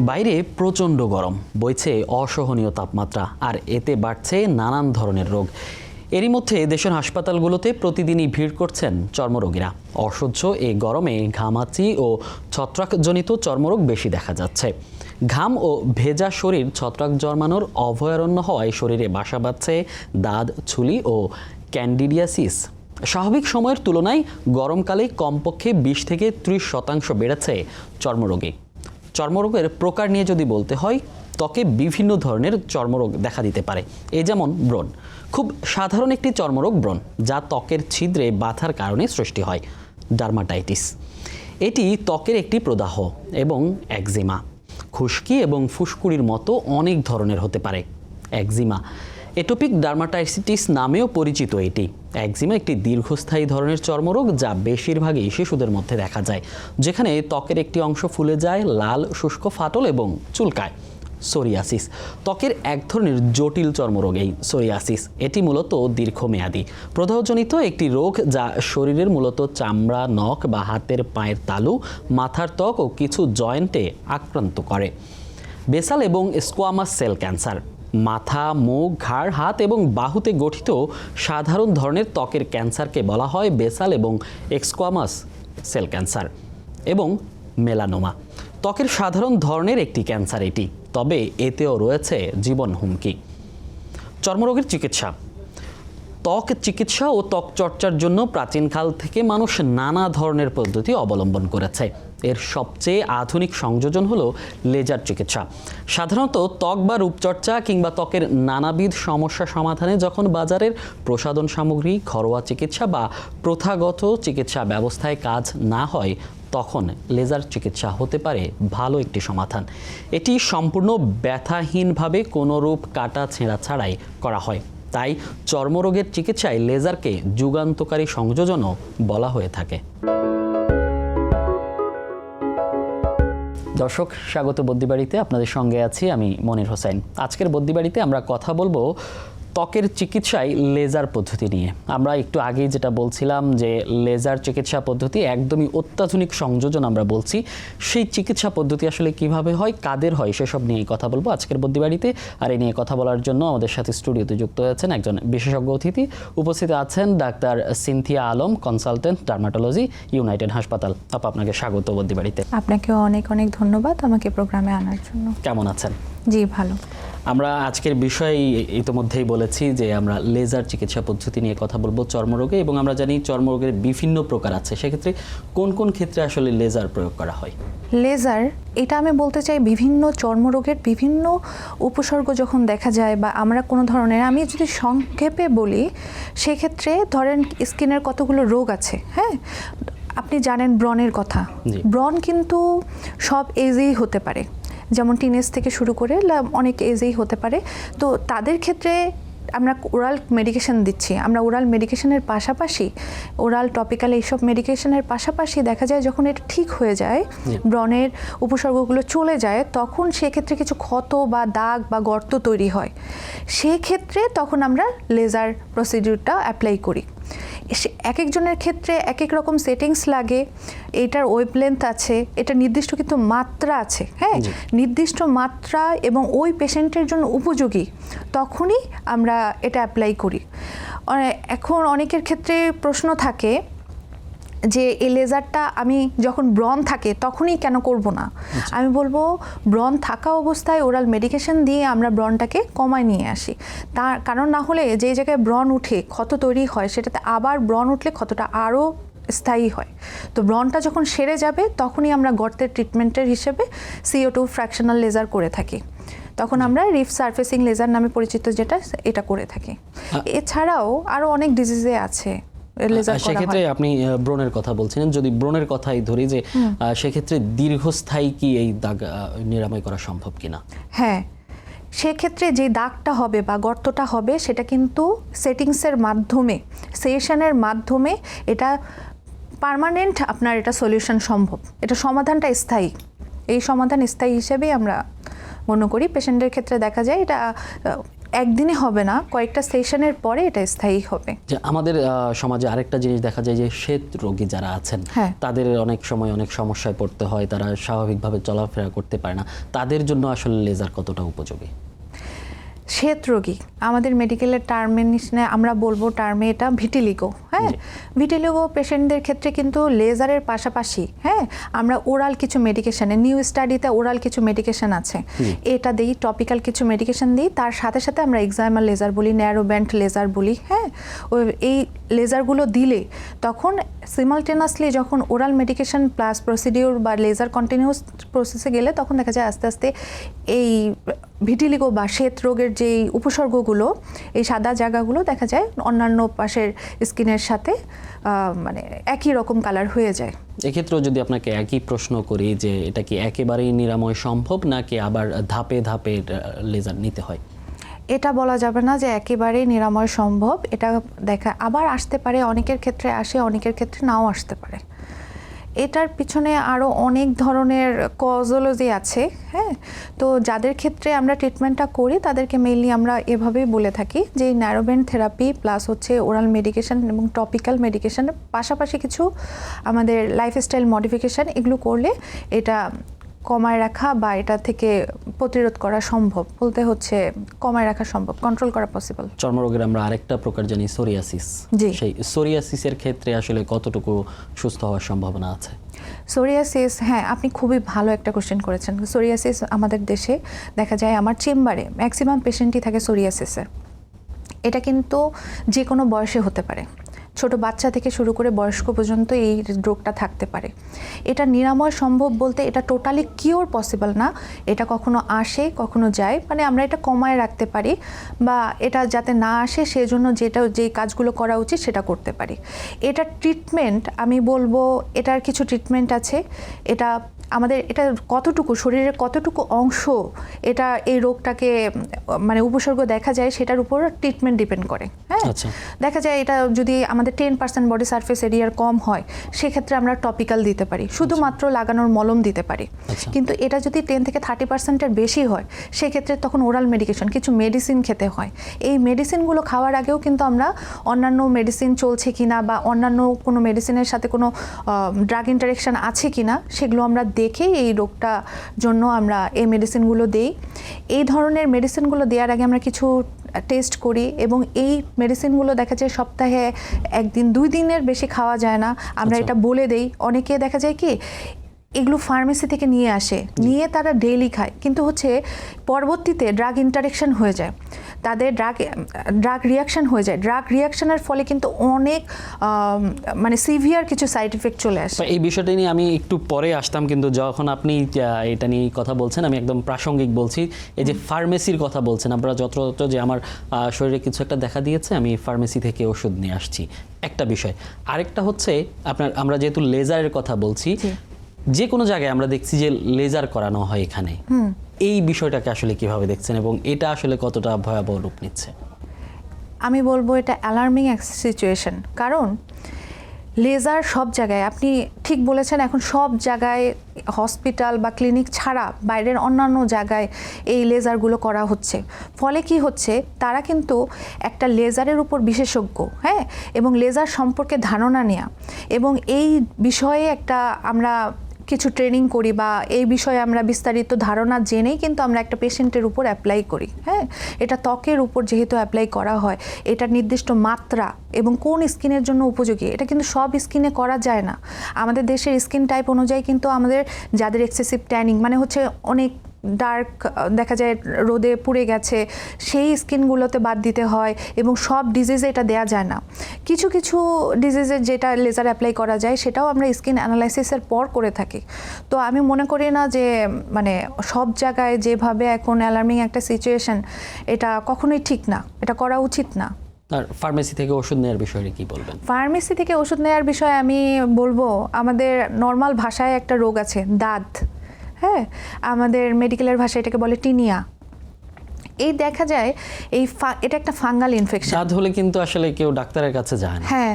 বাইরে প্রচণ্ড গরম, বইছে অসহনীয় তাপমাত্রা, আর এতে বাড়ছে নানান ধরনের রোগ। এরই মধ্যে দেশের হাসপাতালগুলোতে প্রতিদিনই ভিড় করছেন চর্মরোগীরা। অসহ্য এই গরমে ঘামাচি ও ছত্রাকজনিত চর্মরোগ বেশি দেখা যাচ্ছে। ঘাম ও ভেজা শরীর ছত্রাক জন্মানোর অভয়ারণ্য হওয়ায় শরীরে বাসা বাঁধছে দাঁত, ছুলি ও ক্যান্ডিডিয়াসিস। স্বাভাবিক সময়ের তুলনায় গরমকালে কমপক্ষে 20 থেকে 30% বেড়েছে চর্মরোগে। চর্মরোগের প্রকার নিয়ে যদি বলতে হয়, ত্বকে বিভিন্ন ধরনের চর্মরোগ দেখা দিতে পারে। এই যেমন ব্রণ, খুব সাধারণ একটি চর্মরোগ ব্রণ, যা ত্বকের ছিদ্রে বাধার কারণে সৃষ্টি হয়। ডার্মাটাইটিস, এটি ত্বকের একটি প্রদাহ, এবং একজিমা, খুশকি এবং ফুসকুড়ির মতো অনেক ধরনের হতে পারে। একজিমা, এটোপিক ডার্মাটাইটিস নামেও পরিচিত এটি। একজিমা একটি দীর্ঘস্থায়ী ধরনের চর্মরোগ, যা বেশিরভাগই শিশুদের মধ্যে দেখা যায়, যেখানে ত্বকের একটি অংশ ফুলে যায়, লাল শুষ্ক ফাটল এবং চুলকায়। সোরিয়াসিস, ত্বকের এক ধরনের জটিল চর্মরোগ এই সোরিয়াসিস। এটি মূলত দীর্ঘমেয়াদী প্রদাহজনিত একটি রোগ, যা শরীরের মূলত চামড়া, নখ বা হাতের পায়ের তালু, মাথার ত্বক ও কিছু জয়েন্টে আক্রান্ত করে। বেসাল এবং স্কোয়ামাস সেল ক্যান্সার, মাথা, মুখ, ঘাড়, হাত এবং বাহুতে গঠিত সাধারণ ধরনের ত্বকের ক্যান্সারকে বলা হয় বেসাল এবং স্কোয়ামাস সেল ক্যান্সার। এবং মেলানোমা, ত্বকের সাধারণ ধরনের একটি ক্যান্সার এটি, তবে এতেও রয়েছে জীবন হুমকি। চর্মরোগের চিকিৎসা। ত্বক চিকিৎসা ও ত্বক চর্চার জন্য প্রাচীনকাল থেকে মানুষ নানা ধরনের পদ্ধতি অবলম্বন করেছে। এর সবচেয়ে আধুনিক সংযোজন হলো লেজার চিকিৎসা। সাধারণত ত্বক বা রূপচর্চা কিংবা ত্বকের নানাবিধ সমস্যা সমাধানে যখন বাজারের প্রসাধন সামগ্রী, ঘরোয়া চিকিৎসা বা প্রথাগত চিকিৎসা ব্যবস্থায় কাজ না হয়, তখন লেজার চিকিৎসা হতে পারে ভালো একটি সমাধান। এটি সম্পূর্ণ ব্যথাহীনভাবে কোনো রূপ কাটা ছেঁড়া ছাড়াই করা হয়। তাই চর্মরোগের চিকিৎসায় লেজারকে যুগান্তকারী সংযোজনও বলা হয়ে থাকে। দর্শক, স্বাগত বদ্যিবাড়িতে। আপনাদের সঙ্গে আছি আমি মনির হোসেন। আজকের বদ্যিবাড়িতে আমরা কথা বলবো ত্বকের চিকিৎসায় লেজার পদ্ধতি নিয়ে। আমরা একটু আগেই যেটা বলছিলাম যে লেজার চিকিৎসা পদ্ধতি একদমই অত্যাধুনিক সংযোজন আমরা বলছি। সেই চিকিৎসা পদ্ধতি আসলে কিভাবে হয়, কাদের হয়, সেসব নিয়েই কথা বলবো আজকের বদ্যিবাড়িতে। আর এই নিয়ে কথা বলার জন্য আমাদের সাথে স্টুডিওতে যুক্ত হয়েছেন একজন বিশেষজ্ঞ অতিথি। উপস্থিত আছেন doctor Cynthia Alam, consultant dermatology, United হাসপাতাল। আপনাকে স্বাগত বদ্যিবাড়িতে। আপনাকে অনেক অনেক ধন্যবাদ আমাকে প্রোগ্রামে আনার জন্য। কেমন আছেন? জি, ভালো। আমরা আজকের বিষয় ইতিমধ্যেই বলেছি যে আমরা লেজার চিকিৎসা পদ্ধতি নিয়ে কথা বলবো চর্মরোগে, এবং আমরা জানি চর্মরোগের বিভিন্ন প্রকার আছে। সেক্ষেত্রে কোন কোন ক্ষেত্রে আসলে লেজার প্রয়োগ করা হয়? লেজার, এটা আমি বলতে চাই বিভিন্ন চর্মরোগের বিভিন্ন উপসর্গ যখন দেখা যায় বা আমরা কোনো ধরনের, আমি যদি সংক্ষেপে বলি, সেক্ষেত্রে ধরেন স্কিনের কতগুলো রোগ আছে। হ্যাঁ, আপনি জানেন ব্রণের কথা। ব্রণ কিন্তু সব এজেই হতে পারে, যেমন টিনেজ থেকে শুরু করে অনেক এজেই হতে পারে। তো তাদের ক্ষেত্রে আমরা ওরাল মেডিকেশন দিচ্ছি। আমরা ওরাল মেডিকেশনের পাশাপাশি, ওরাল টপিক্যাল এইসব মেডিকেশনের পাশাপাশি দেখা যায় যখন এটা ঠিক হয়ে যায়, ব্রণের উপসর্গগুলো চলে যায়, তখন সেক্ষেত্রে কিছু ক্ষত বা দাগ বা গর্ত তৈরি হয়। সেক্ষেত্রে তখন আমরা লেজার প্রসিডিউরটা অ্যাপ্লাই করি। এক একজনের ক্ষেত্রে এক এক রকম সেটিংস লাগে, এটার ওয়েভলেন্থ আছে, এটা নির্দিষ্ট কিন্তু মাত্রা আছে। হ্যাঁ, নির্দিষ্ট মাত্রা এবং ওই পেশেন্টের জন্য উপযোগী, তখনই আমরা এটা অ্যাপ্লাই করি। এখন অনেকের ক্ষেত্রে প্রশ্ন থাকে যে এই লেজারটা আমি যখন ব্রণ থাকে তখনই কেন করব না। আমি বলবো ব্রণ থাকা অবস্থায় ওরাল মেডিকেশন দিয়ে আমরা ব্রণটাকে কমায় নিয়ে আসি। তার কারণ না হলে যে জায়গায় ব্রণ উঠে ক্ষত তৈরি হয়, সেটাতে আবার ব্রণ উঠলে ক্ষতটা আরও স্থায়ী হয়। তো ব্রণটা যখন সেরে যাবে তখনই আমরা গর্তের ট্রিটমেন্টের হিসেবে CO2 ফ্র্যাকশনাল লেজার করে থাকি। তখন আমরা রিফ সারফেসিং লেজার নামে পরিচিত যেটা, এটা করে থাকি। এছাড়াও আরও অনেক ডিজিজে আছে। সেক্ষেত্রে আপনি ব্রণের কথা বলছিলেন, যদি ব্রণের কথাই ধরি, যে সেক্ষেত্রে দীর্ঘস্থায়ী কি এই দাগ নিরাময় করা সম্ভব কিনা? হ্যাঁ, সেক্ষেত্রে যে দাগটা হবে বা গর্তটা হবে, সেটা কিন্তু সেটিংসের মাধ্যমে, সেশনের মাধ্যমে এটা পার্মানেন্ট আপনার এটা সলিউশন সম্ভব। এটা সমাধানটা স্থায়ী। এই সমাধান স্থায়ী হিসেবেই আমরা মনে করি। পেশেন্টের ক্ষেত্রে দেখা যায় এটা একদিনে হবে না, কয়েকটা সেশনের পরে এটা স্থায়ী হবে। যে আমাদের সমাজে আরেকটা জিনিস দেখা যায় যে শ্বেত রোগী যারা আছেন হ্যাঁ। তাদের অনেক সময় অনেক সমস্যায় পড়তে হয়, তারা স্বাভাবিকভাবে চলাফেরা করতে পারে না, তাদের জন্য আসলে লেজার কতটা উপযোগী? শ্বেত রোগী আমাদের মেডিকেলের টার্মিনেশনে আমরা বলবো টার্মে এটা ভিটিলিগো। হ্যাঁ, ভিটিলিগো পেশেন্টদের ক্ষেত্রে কিন্তু লেজারের পাশাপাশি আমরা ওরাল কিছু মেডিকেশানে, নিউ স্টাডিতে ওরাল কিছু মেডিকেশন আছে, এটা দিই, টপিক্যাল কিছু মেডিকেশন দিই, তার সাথে সাথে আমরা এক্সাইমাল লেজার বলি, ন্যারো ব্যান্ড লেজার বলি। হ্যাঁ, এই লেজারগুলো দিলে তখন সিমালটেনাসলি যখন ওরাল মেডিকেশন প্লাস প্রসিডিওর বা লেজার কন্টিনিউয়াস প্রসেসে গেলে তখন দেখা যায় আস্তে আস্তে এই ভিটিলিগো বা শ্বেত রোগের যে উপসর্গগুলো, এই সাদা জায়গাগুলো দেখা যায় অন্যান্য পাশের স্কিনের সাথে মানে একই রকম কালার হয়ে যায়। এক্ষেত্রেও যদি আপনাকে একই প্রশ্ন করি যে এটা কি একেবারেই নিরাময় সম্ভব নাকি আবার ধাপে ধাপে লেজার নিতে হয়? এটা বলা যাবে না যে একেবারেই নিরাময় সম্ভব, এটা দেখা আবার আসতে পারে, অনেকের ক্ষেত্রে আসে, অনেকের ক্ষেত্রে নাও আসতে পারে। এটার পিছনে আরও অনেক ধরনের কজোলজি আছে। হ্যাঁ, তো যাদের ক্ষেত্রে আমরা ট্রিটমেন্টটা করি তাদেরকে মেইনলি আমরা এভাবেই বলে থাকি যে ন্যারোব্যান্ড থেরাপি প্লাস হচ্ছে ওরাল মেডিকেশন এবং টপিক্যাল মেডিকেশনের পাশাপাশি কিছু আমাদের লাইফস্টাইল মডিফিকেশান, এগুলো করলে এটা কমায় রাখা বা এটা থেকে প্রতিরোধ করা সম্ভব, বলতে হচ্ছে কমায় রাখা সম্ভব, কন্ট্রোল করা পসিবল। চর্মরোগের আমরা আরেকটা প্রকার জানি সোরিয়াসিস। জি। সেই সোরিয়াসিসের ক্ষেত্রে আসলে কতটুকু সুস্থ হওয়ার সম্ভাবনা আছে? সোরিয়াসিস, হ্যাঁ আপনি খুবই ভালো একটা কোশ্চেন করেছেন। সোরিয়াসিস আমাদের দেশে দেখা যায় আমার চেম্বারে ম্যাক্সিমাম পেশেন্টই থাকে সোরিয়াসিসের। এটা কিন্তু যে কোনো বয়সে হতে পারে, ছোট বাচ্চা থেকে শুরু করে বয়স্ক পর্যন্ত এই রোগটা থাকতে পারে। এটা নিরাময় সম্ভব বলতে এটা টোটালি কিওর পসিবল না, এটা কখনো আসে কখনো যায়, মানে আমরা এটা কমায় রাখতে পারি বা এটা যাতে না আসে সেজন্য যে কাজগুলো করা উচিত সেটা করতে পারি। এটা ট্রিটমেন্ট আমি বলবো এটার কিছু ট্রিটমেন্ট আছে, এটা আমাদের এটা কতটুকু শরীরের কতটুকু অংশ এটা এই রোগটাকে মানে উপসর্গ দেখা যায় সেটার উপর ট্রিটমেন্ট ডিপেন্ড করে। হ্যাঁ, দেখা যায় এটা যদি আমাদের 10% বডি সারফেস এরিয়ার কম হয় সেক্ষেত্রে আমরা টপিক্যাল দিতে পারি, শুধুমাত্র লাগানোর মলম দিতে পারি। কিন্তু এটা যদি 10 থেকে 30%-এর বেশি হয় সেক্ষেত্রে তখন ওরাল মেডিকেশন, কিছু মেডিসিন খেতে হয়। এই মেডিসিনগুলো খাওয়ার আগেও কিন্তু আমরা অন্যান্য মেডিসিন চলছে কিনা বা অন্যান্য কোনো মেডিসিনের সাথে কোনো ড্রাগ ইন্টারেকশন আছে কিনা সেগুলো আমরা দেখে এই রোগটা জন্য আমরা এই মেডিসিনগুলো দেই। এই ধরনের মেডিসিনগুলো দেওয়ার আগে আমরা কিছু টেস্ট করি এবং এই মেডিসিনগুলো দেখা যায় সপ্তাহে 1 দিন 2 দিনের বেশি খাওয়া যায় না, আমরা এটা বলে দেই। অনেকে দেখা যায় কি এগুলো ফার্মেসি থেকে নিয়ে আসে, নিয়ে তারা ডেইলি খায়, কিন্তু হচ্ছে পরবর্তীতে ড্রাগ ইন্টারেকশন হয়ে যায়, তাদের ড্রাগ রিয়াকশন হয়ে যায়। ড্রাগ রিয়াকশনের ফলে কিন্তু অনেক মানে সিভিয়ার কিছু সাইড ইফেক্ট চলে আসে। এই বিষয়টা নিয়ে আমি একটু পরে আসতাম, কিন্তু যখন আপনি এটা নিয়ে কথা বলছেন আমি একদম প্রাসঙ্গিক বলছি। এই যে ফার্মেসির কথা বলছেন, আপনারা যত্রতত্র যে আমার শরীরে কিছু একটা দেখা দিয়েছে আমি ফার্মেসি থেকে ওষুধ নিয়ে আসছি, একটা বিষয়। আরেকটা হচ্ছে আমরা যেহেতু লেজারের কথা বলছি, যে কোনো জায়গায় আমরা দেখছি যে লেজার করানো হয় এখানে, এই বিষয়টাকে আসলে কিভাবে দেখছেন এবং এটা আসলে কতটা ভয়াবহ রূপ নিচ্ছে? আমি বলবো এটা অ্যালার্মিং এক সিচুয়েশন, কারণ লেজার সব জায়গায়, আপনি ঠিক বলেছেন, এখন সব জায়গায় হসপিটাল বা ক্লিনিক ছাড়া বাইরের অন্যান্য জায়গায় এই লেজারগুলো করা হচ্ছে। ফলে কি হচ্ছে, তারা কিন্তু একটা লেজারের উপর বিশেষজ্ঞ, হ্যাঁ, এবং লেজার সম্পর্কে ধারণা নেওয়া এবং এই বিষয়ে একটা আমরা কিছু ট্রেনিং করি বা এই বিষয়ে আমরা বিস্তারিত ধারণা জেনেই কিন্তু আমরা একটা পেশেন্টের উপর অ্যাপ্লাই করি। হ্যাঁ, এটা ত্বকের উপর যেহেতু অ্যাপ্লাই করা হয়, এটা নির্দিষ্ট মাত্রা এবং কোন স্কিনের জন্য উপযোগী এটা কিন্তু সব স্কিনে করা যায় না। আমাদের দেশের স্কিন টাইপ অনুযায়ী কিন্তু আমাদের যাদের এক্সেসিভ ট্যানিং মানে হচ্ছে অনেক ডার্ক দেখা যায় রোদে পুড়ে গেছে, সেই স্কিনগুলোতে বাদ দিতে হয় এবং সব ডিজিজে এটা দেয়া যায় না। কিছু কিছু ডিজিজের যেটা লেজার অ্যাপ্লাই করা যায় সেটাও আমরা স্কিন অ্যানালাইসিসের পর করে থাকি। তো আমি মনে করি না যে মানে সব জায়গায় যেভাবে এখন অ্যালার্মিং একটা সিচুয়েশন, এটা কখনোই ঠিক না, এটা করা উচিত না। আর ফার্মেসি থেকে ওষুধ নেওয়ার বিষয়ে কি বলবেন? ফার্মেসি থেকে ওষুধ নেওয়ার বিষয়ে আমি বলবো আমাদের নর্মাল ভাষায় একটা রোগ আছে দাঁত, হ্যাঁ, আমাদের মেডিকেলের ভাষায় এটাকে বলে টিনিয়া। এই দেখা যায় এটা একটা ফাঙ্গাল ইনফেকশন। দাঁত হলে কিন্তু আসলে কেউ ডাক্তারের কাছে যায় না। হ্যাঁ,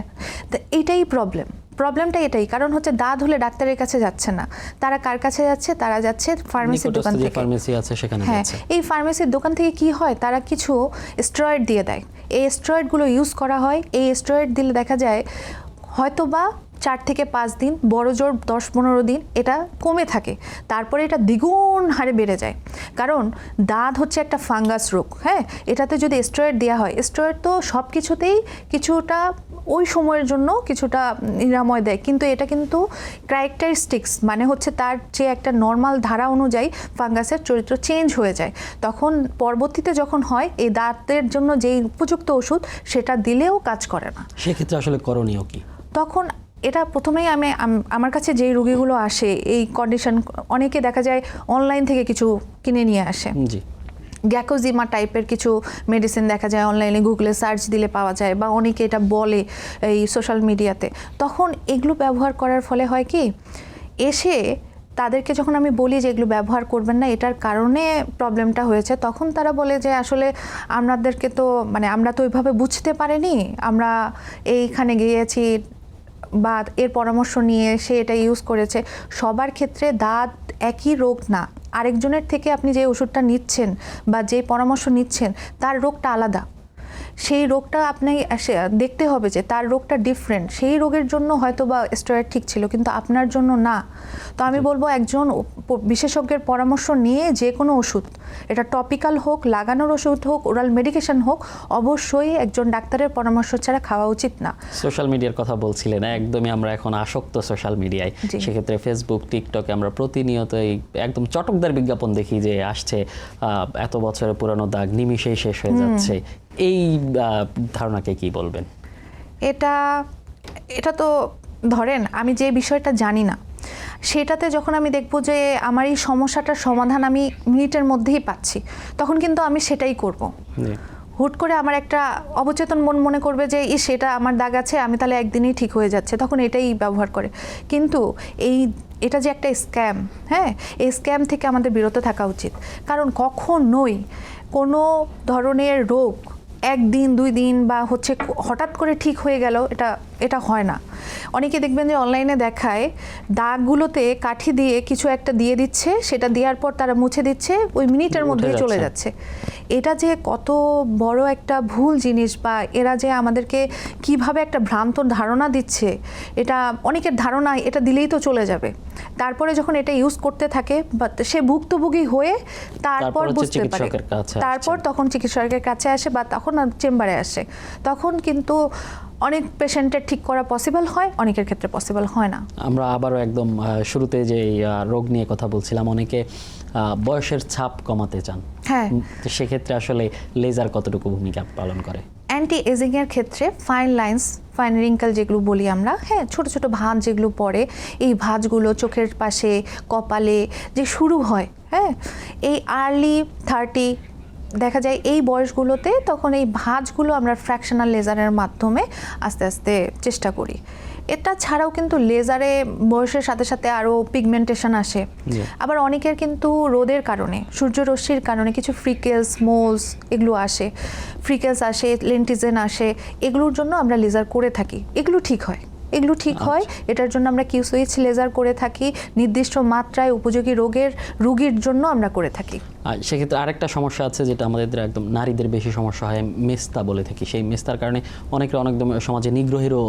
তো এইটাই প্রবলেম। প্রবলেমটা এটাই, কারণ হচ্ছে দাঁত হলে ডাক্তারের কাছে যাচ্ছে না, তারা কার কাছে যাচ্ছে, তারা যাচ্ছে ফার্মেসির দোকান থেকে। ফার্মেসি আছে সেখানে হ্যাঁ, যাচ্ছে। এই ফার্মেসির দোকান থেকে কি হয়, তারা কিছু স্টেরয়েড দিয়ে দেয়, এই স্টেরয়েডগুলো ইউজ করা হয়। এই স্টেরয়েড দিলে দেখা যায় হয়তো বা 4 থেকে 5 দিন, বড় জোর 10-15 দিন এটা কমে থাকে, তারপরে এটা দ্বিগুণ হারে বেড়ে যায়। কারণ দাঁত হচ্ছে একটা ফাঙ্গাস রোগ, হ্যাঁ, এটাতে যদি স্টেরয়েড দেওয়া হয়, স্টেরয়েড তো সব কিছুতেই কিছুটা ওই সময়ের জন্য কিছুটা নিরাময় দেয়, কিন্তু এটা কিন্তু ক্যারেক্টারিস্টিক্স মানে হচ্ছে তার যে একটা নর্মাল ধারা অনুযায়ী ফাঙ্গাসের চরিত্র চেঞ্জ হয়ে যায়। তখন পরবর্তীতে যখন হয় এই দাঁতের জন্য যেই উপযুক্ত ওষুধ সেটা দিলেও কাজ করে না। সেক্ষেত্রে আসলে করণীয় কি? তখন এটা প্রথমেই আমার কাছে যেই রোগীগুলো আসে এই কন্ডিশন, অনেকে দেখা যায় অনলাইন থেকে কিছু কিনে নিয়ে আসে। জি। গ্যাকোজিমা টাইপের কিছু মেডিসিন দেখা যায় অনলাইনে, গুগলে সার্চ দিলে পাওয়া যায়, বা অনেকে এটা বলে এই সোশ্যাল মিডিয়াতে। তখন এগুলো ব্যবহার করার ফলে হয় কি, এসে তাদেরকে যখন আমি বলি যে এগুলো ব্যবহার করবেন না, এটার কারণে প্রবলেমটা হয়েছে, তখন তারা বলে যে আসলে আমাদেরকে তো মানে আমরা তো ওইভাবে বুঝতে পারিনি, আমরা এইখানে গিয়েছি বা এর পরামর্শ নিয়ে সে এটা ইউজ করেছে। সবার ক্ষেত্রে দাঁত একই রোগ না, আরেকজনের থেকে আপনি যে ওষুধটা নিচ্ছেন বা যে পরামর্শ নিচ্ছেন তার রোগটা আলাদা, সেই রোগটা আপনি দেখতে হবে যে তার রোগটা ডিফারেন্ট, সেই রোগের জন্য হয়তো বা স্টেরয়েড ঠিক ছিল কিন্তু আপনার জন্য না। তো আমি বলবো একজন বিশেষজ্ঞের পরামর্শ নিয়ে যে কোনো ওষুধ, এটা টপিক্যাল হোক, লাগানোর ওষুধ হোক, ওরাল মেডিকেশন হোক, অবশ্যই একজন ডাক্তারের পরামর্শ ছাড়া খাওয়া উচিত না। সোশ্যাল মিডিয়ার কথা বলছিলেন, একদমই আমরা এখন আসক্ত সোশ্যাল মিডিয়ায়। সেক্ষেত্রে ফেসবুক, টিকটকে আমরা প্রতিনিয়তই একদম চটকদার বিজ্ঞাপন দেখি যে আসছে এত বছরের পুরানো দাগ নিমিষেই শেষ হয়ে যাচ্ছে। এই ধারণাকে কি বলবেন? এটা তো ধরেন আমি যে বিষয়টা জানি না সেটাতে যখন আমি দেখব যে আমার এই সমস্যাটার সমাধান আমি মিনিটের মধ্যেই পাচ্ছি, তখন কিন্তু আমি সেটাই করব। হুট করে আমার একটা অবচেতন মন মনে করবে যে সেটা আমার দাগ আছে, আমি তাহলে একদিনেই ঠিক হয়ে যাচ্ছে, তখন এটাই ব্যবহার করে। কিন্তু এটা যে একটা স্ক্যাম, হ্যাঁ, এই স্ক্যাম থেকে আমাদের বিরত থাকা উচিত। কারণ কখনোই কোনো ধরনের রোগ 1 দিন 2 দিন বা হচ্ছে হঠাৎ করে ঠিক হয়ে গেল এটা হয় না। অনেকে দেখবেন যে অনলাইনে দেখায় দাগগুলোতে কাঠি দিয়ে কিছু একটা দিয়ে দিচ্ছে, সেটা দেওয়ার পর তারা মুছে দিচ্ছে, ওই মিনিটের মধ্যেই চলে যাচ্ছে। এটা যে কত বড় একটা ভুল জিনিস, বা এরা যে আমাদেরকে কিভাবে একটা ভ্রান্ত ধারণা দিচ্ছে, এটা অনেকের ধারণা এটা দিলেই তো চলে যাবে। তারপরে যখন এটা ইউজ করতে থাকে বা সে ভুক্তভোগী হয়ে তারপর বুঝতে পারে, তারপর তখন চিকিৎসকের কাছে আসে বা তখন চেম্বারে আসে, তখন কিন্তু অনেক পেশেন্টের ঠিক করা পসিবল হয়, অনেকের ক্ষেত্রে পসিবল হয় না। আমরা আবারও একদম শুরুতে যে রোগ নিয়ে কথা বলছিলাম, অনেকে বয়সের ছাপ কমাতে চান, হ্যাঁ, সেক্ষেত্রে আসলে লেজার কতটুকু ভূমিকা পালন করে? অ্যান্টি এজিং এর ক্ষেত্রে ফাইন লাইন্স, ফাইন রিঙ্কেল যেগুলো বলি আমরা, হ্যাঁ, ছোট ছোট ভাঁজ যেগুলো পড়ে, এই ভাঁজগুলো চোখের পাশে, কপালে যে শুরু হয়, হ্যাঁ, এই আর্লি 30 দেখা যায় এই বয়সগুলোতে, তখন এই ভাঁজগুলো আমরা ফ্র্যাকশনাল লেজারের মাধ্যমে আস্তে আস্তে চেষ্টা করি। এটা ছাড়াও কিন্তু লেজারে বয়সের সাথে সাথে আরও পিগমেন্টেশন আসে। আবার অনেকের কিন্তু রোদের কারণে, সূর্যরশ্মির কারণে কিছু ফ্রিকেলস, মোলস এগুলো আসে, ফ্রিকেলস আসে, লেন্টিজেন আসে, এগুলোর জন্য আমরা লেজার করে থাকি। এগুলো ঠিক হয়, এটার জন্য আমরা কিউ সুইচ লেজার করে থাকি, নির্দিষ্ট মাত্রায় উপযোগী রোগীর জন্য আমরা করে থাকি। সেক্ষেত্রে আরেকটা সমস্যা আছে যেটা আমাদের একদম নারীদের বেশি সমস্যা হয়, মেস্তা বলে থাকি। সেই মেস্তার কারণে অনেকের অনেকদম সমাজে নিগ্রহেরও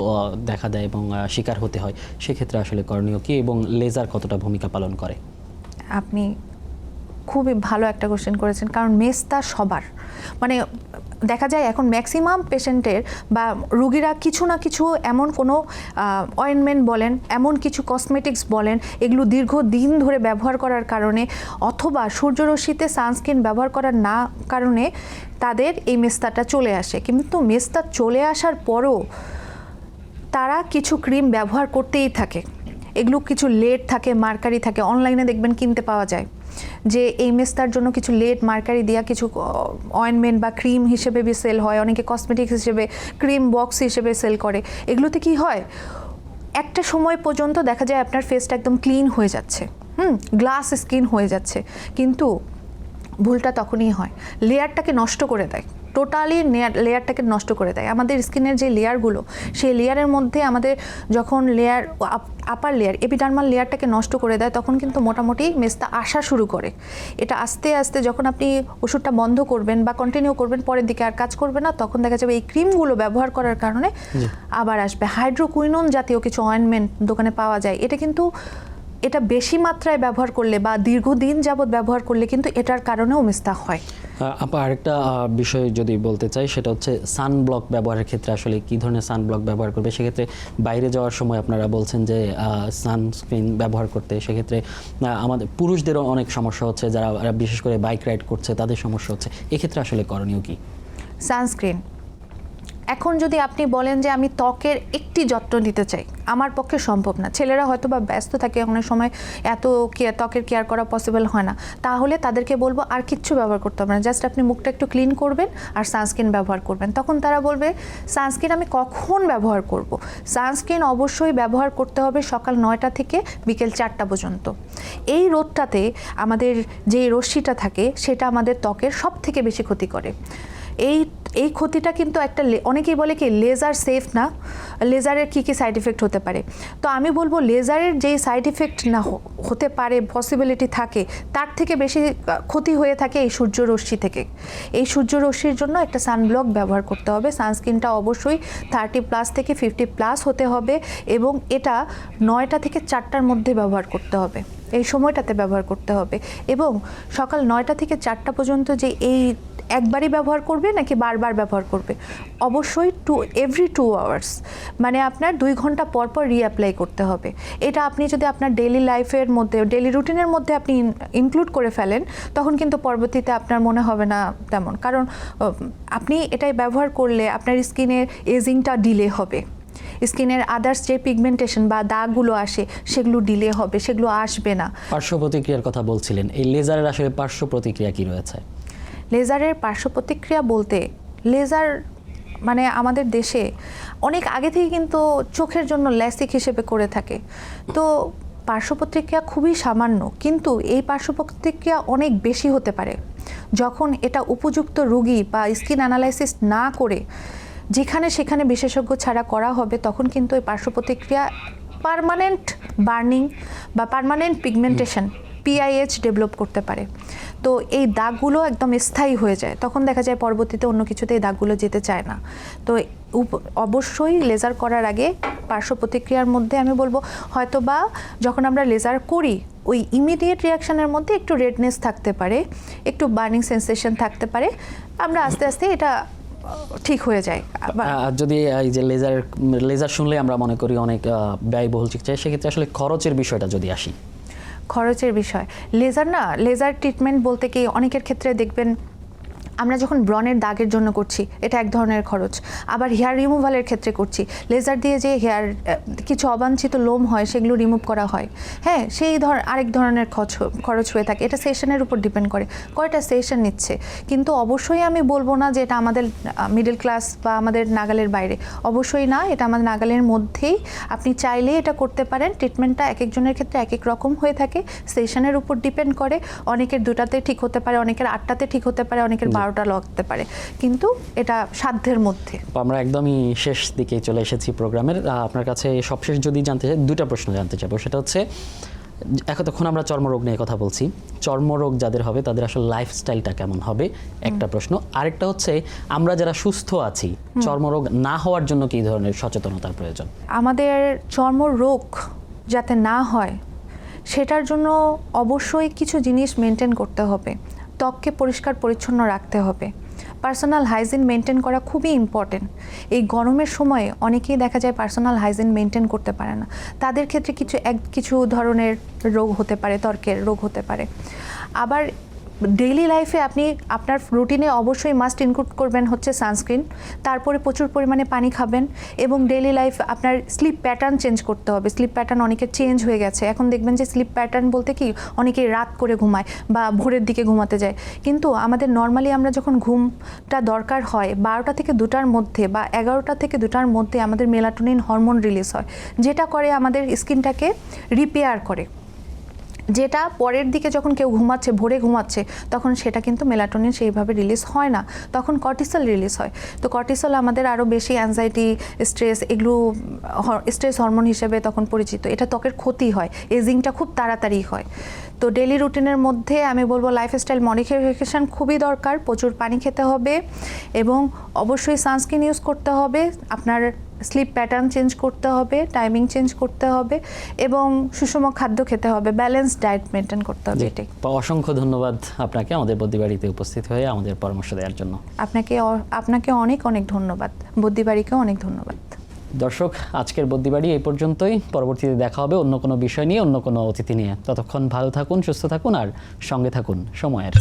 দেখা দেয় এবং শিকার হতে হয়। সেক্ষেত্রে আসলে করণীয় কি এবং লেজার কতটা ভূমিকা পালন করে? আপনি খুবই ভালো একটা কোশ্চেন করেছেন, কারণ মেস্তা সবার, মানে দেখা যায় এখন ম্যাক্সিমাম পেশেন্টের বা রুগীরা কিছু না কিছু এমন কোনো অয়েনমেন্ট বলেন, এমন কিছু কসমেটিক্স বলেন, এগুলো দীর্ঘদিন ধরে ব্যবহার করার কারণে অথবা সূর্যরশ্মিতে সানস্ক্রিন ব্যবহার করার না কারণে তাদের এই মেস্তাটা চলে আসে। কিন্তু মেস্তা চলে আসার পরও তারা কিছু ক্রিম ব্যবহার করতেই থাকে, এগুলো কিছু লেড থাকে, মার্কারি থাকে, অনলাইনে দেখবেন কিনতে পাওয়া যায় যে এই মেস্তার জন্য কিছু লেড মার্কারি দেওয়া কিছু অয়েনমেন্ট বা ক্রিম হিসেবে সেল হয়, অনেকে কসমেটিক্স হিসেবে, ক্রিম বক্স হিসেবে সেল করে। এগুলোতে কি হয়, একটা সময় পর্যন্ত দেখা যায় আপনার ফেসটা একদম ক্লিন হয়ে যাচ্ছে, গ্লাস স্কিন হয়ে যাচ্ছে, কিন্তু ভুলটা তখনই হয়, লেয়ারটাকে নষ্ট করে দেয়। টোটালি লেয়ারটাকে নষ্ট করে দেয়। আমাদের স্কিনের যে লেয়ারগুলো, সেই লেয়ারের মধ্যে আমাদের যখন আপার লেয়ার এপিডার্মাল লেয়ারটাকে নষ্ট করে দেয়, তখন কিন্তু মোটামুটি মেস্তা আসা শুরু করে। এটা আস্তে আস্তে যখন আপনি ওষুধটা বন্ধ করবেন বা কন্টিনিউ করবেন, পরের দিকে আর কাজ করবে না, তখন দেখা যাবে এই ক্রিমগুলো ব্যবহার করার কারণে আবার আসবে। হাইড্রোকুইনোন জাতীয় কিছু অয়েন্টমেন্ট দোকানে পাওয়া যায়, এটা বেশি মাত্রায় ব্যবহার করলে বা দীর্ঘদিন যাবৎ ব্যবহার করলে কিন্তু এটার কারণেও মেস্তা হয়। আপা আরেকটা বিষয় যদি বলতে চাই, সেটা হচ্ছে সানব্লক ব্যবহারের ক্ষেত্রে আসলে কী ধরনের সানব্লক ব্যবহার করবে। সেক্ষেত্রে বাইরে যাওয়ার সময় আপনারা বলছেন যে সানস্ক্রিন ব্যবহার করতে, সেক্ষেত্রে আমাদের পুরুষদেরও অনেক সমস্যা হচ্ছে, যারা বিশেষ করে বাইক রাইড করছে তাদের সমস্যা হচ্ছে, এক্ষেত্রে আসলে করণীয় কি? সানস্ক্রিন এখন যদি আপনি বলেন যে আমি ত্বকের একটি যত্ন নিতে চাই, আমার পক্ষে সম্ভব না, ছেলেরা হয়তো বা ব্যস্ত থাকে, অনেক সময় এত ত্বকের কেয়ার করা পসিবল হয় না, তাহলে তাদেরকে বলবো আর কিচ্ছু ব্যবহার করতে হবে না, জাস্ট আপনি মুখটা একটু ক্লিন করবেন আর সানস্ক্রিন ব্যবহার করবেন। তখন তারা বলবে সানস্ক্রিন আমি কখন ব্যবহার করব? সানস্ক্রিন অবশ্যই ব্যবহার করতে হবে সকাল 9টা থেকে বিকেল 4টা পর্যন্ত। এই রোদটাতে আমাদের যে রশ্মিটা থাকে সেটা আমাদের ত্বকের সব থেকে বেশি ক্ষতি করে। এই ক্ষতিটা কিন্তু একটা, অনেকেই বলে কি লেজার সেফ না, লেজারের কী কী সাইড এফেক্ট হতে পারে। তো আমি বলবো লেজারের যেই সাইড এফেক্ট না হতে পারে, পসিবিলিটি থাকে, তার থেকে বেশি ক্ষতি হয়ে থাকে এই সূর্যরশ্মি থেকে। এই সূর্যরশ্মির জন্য একটা সানব্লক ব্যবহার করতে হবে। সানস্ক্রিনটা অবশ্যই 30+ থেকে 50+ হতে হবে এবং এটা 9টা থেকে 4টার মধ্যে ব্যবহার করতে হবে, এই সময়টাতে ব্যবহার করতে হবে। এবং সকাল 9টা থেকে 4টা পর্যন্ত যে এই একবারই ব্যবহার করবে নাকি বারবার ব্যবহার করবে, অবশ্যই এভরি 2 আওয়ার্স, মানে আপনার 2 ঘন্টা পর পর রিঅ্যাপ্লাই করতে হবে। এটা আপনি যদি আপনার ডেইলি লাইফের মধ্যে, ডেইলি রুটিনের মধ্যে আপনি ইনক্লুড করে ফেলেন, তখন কিন্তু পরবর্তীতে আপনার মনে হবে না তেমন, কারণ আপনি এটাই ব্যবহার করলে আপনার স্কিনের এজিংটা ডিলে হবে, স্কিনের আদার্স যে পিগমেন্টেশন বা দাগগুলো আসে সেগুলো ডিলে হবে, সেগুলো আসবে না। পার্শ্ব প্রতিক্রিয়ার কথা বলছিলেন, এই লেজারের আসলে পার্শ্ব প্রতিক্রিয়া কি রয়েছে? লেজারের পার্শ্ব প্রতিক্রিয়া বলতে, লেজার মানে আমাদের দেশে অনেক আগে থেকে কিন্তু চোখের জন্য ল্যাসিক হিসেবে করে থাকে, তো পার্শ্ব প্রতিক্রিয়া খুবই সামান্য, কিন্তু এই পার্শ্ব প্রতিক্রিয়া অনেক বেশি হতে পারে যখন এটা উপযুক্ত রোগী বা স্কিন অ্যানালাইসিস না করে যেখানে সেখানে বিশেষজ্ঞ ছাড়া করা হবে, তখন কিন্তু এই পার্শ্ব প্রতিক্রিয়া পার্মানেন্ট বার্নিং বা পার্মানেন্ট পিগমেন্টেশন PIH ডেভেলপ করতে পারে। তো এই দাগগুলো একদম স্থায়ী হয়ে যায়, তখন দেখা যায় পরবর্তীতে অন্য কিছুতে এই দাগগুলো যেতে চায় না। তো অবশ্যই লেজার করার আগে পার্শ্ব প্রতিক্রিয়ার মধ্যে আমি বলবো, হয়তো বা যখন আমরা লেজার করি ওই ইমিডিয়েট রিয়াকশনের মধ্যে একটু রেডনেস থাকতে পারে, একটু বার্নিং সেন্সেশন থাকতে পারে, আমরা আস্তে আস্তে এটা ঠিক হয়ে যায়। যদি এই যে লেজার শুনলে আমরা মনে করি অনেক ব্যয়বহুল চিকিৎসা, সেক্ষেত্রে আসলে খরচের বিষয়টা যদি আসি, খরচের বিষয়, লেজার ট্রিটমেন্ট বলতে কি অনেকের ক্ষেত্রে দেখবেন আমরা যখন ব্রণের দাগের জন্য করছি এটা এক ধরনের খরচ, আবার হেয়ার রিমুভালের ক্ষেত্রে করছি, লেজার দিয়ে যে হেয়ার কিছু অবাঞ্ছিত লোম হয় সেগুলো রিমুভ করা হয়, হ্যাঁ সেই আরেক ধরনের খরচ হয়ে থাকে। এটা সেশনের উপর ডিপেন্ড করে কয়টা সেশন নিচ্ছে, কিন্তু অবশ্যই আমি বলবো না যে এটা আমাদের মিডল ক্লাস বা আমাদের নাগালের বাইরে, অবশ্যই না, এটা আমাদের নাগালের মধ্যেই। আপনি চাইলে এটা করতে পারেন। ট্রিটমেন্টটা এক একজনের ক্ষেত্রে এক এক রকম হয়ে থাকে, সেশনের উপর ডিপেন্ড করে, অনেকের 2টাতে ঠিক হতে পারে, অনেকের 8টাতে ঠিক হতে পারে, অনেকের 12টা লাগতে পারে, কিন্তু এটা সাধ্যের মধ্যে। আমরা একদমই শেষ দিকে চলে এসেছি প্রোগ্রামের। আপনার কাছে সবশেষ যদি জানতে চাই, 2টা প্রশ্ন জানতে চাইবো। সেটা হচ্ছে, এতক্ষণ আমরা চর্মরোগ নিয়ে কথা বলছি, চর্মরোগ যাদের হবে তাদের আসলে লাইফস্টাইলটা কেমন হবে, একটা প্রশ্ন। আরেকটা হচ্ছে, আমরা যারা সুস্থ আছি চর্মরোগ না হওয়ার জন্য কী ধরনের সচেতনতার প্রয়োজন? আমাদের চর্মরোগ যাতে না হয় সেটার জন্য অবশ্যই কিছু জিনিস মেনটেন করতে হবে। ত্বককে পরিষ্কার পরিচ্ছন্ন রাখতে হবে, পার্সোনাল হাইজিন মেনটেন করা খুবই ইম্পর্টেন্ট। এই গরমের সময়ে অনেকেই দেখা যায় পার্সোনাল হাইজিন মেনটেন করতে পারে না, তাদের ক্ষেত্রে কিছু ধরনের রোগ হতে পারে, ত্বকের রোগ হতে পারে। আবার ডেইলি লাইফে আপনি আপনার রুটিনে অবশ্যই মাস্ট ইনক্লুড করবেন হচ্ছে সানস্ক্রিন, তারপরে প্রচুর পরিমাণে পানি খাবেন, এবং ডেইলি লাইফ আপনার স্লিপ প্যাটার্ন চেঞ্জ করতে হবে। স্লিপ প্যাটার্ন অনেকের চেঞ্জ হয়ে গেছে, এখন দেখবেন যে স্লিপ প্যাটার্ন বলতে কি অনেকেই রাত করে ঘুমায় বা ভোরের দিকে ঘুমাতে যায়, কিন্তু আমাদের নর্মালি আমরা যখন ঘুমটা দরকার হয় 12টা থেকে 2টার মধ্যে বা 11টা থেকে 2টার মধ্যে আমাদের মেলাটোনিন হরমোন রিলিজ হয়, যেটা করে আমাদের স্কিনটাকে রিপেয়ার করে। যেটা পরের দিকে যখন কেউ ঘুমাচ্ছে, ভোরে ঘুমাচ্ছে, তখন সেটা কিন্তু মেলাটোনিন সেইভাবে রিলিজ হয় না, তখন কর্টিসল রিলিজ হয়। তো কর্টিসল আমাদের আরও বেশি অ্যাংজাইটি, স্ট্রেস, এগুলো স্ট্রেস হরমোন হিসেবে তখন পরিচিত। এটা ত্বকের ক্ষতি হয়, এজিংটা খুব তাড়াতাড়ি হয়। তো ডেলি রুটিনের মধ্যে আমি বলবো লাইফস্টাইল মডিফিকেশান খুবই দরকার। প্রচুর পানি খেতে হবে এবং অবশ্যই সানস্ক্রিন ইউজ করতে হবে, আপনার স্লিপ প্যাটার্ন চেঞ্জ করতে হবে, টাইমিং চেঞ্জ করতে হবে এবং সুষম খাদ্য খেতে হবে, ব্যালেন্স ডায়েট মেনটেন করতে হবে। এটাই। অসংখ্য ধন্যবাদ আপনাকে আমাদের বদ্যিবাড়িতে উপস্থিত হয়ে আমাদের পরামর্শ দেওয়ার জন্য। আপনাকে অনেক অনেক ধন্যবাদ, বদ্যিবাড়িকেও অনেক ধন্যবাদ। দর্শক, আজকের বদ্যিবাড়ি এই পর্যন্তই। পরবর্তীতে দেখা হবে অন্য কোনো বিষয় নিয়ে, অন্য কোনো অতিথি নিয়ে। ততক্ষণ ভালো থাকুন, সুস্থ থাকুন আর সঙ্গে থাকুন সময়ের।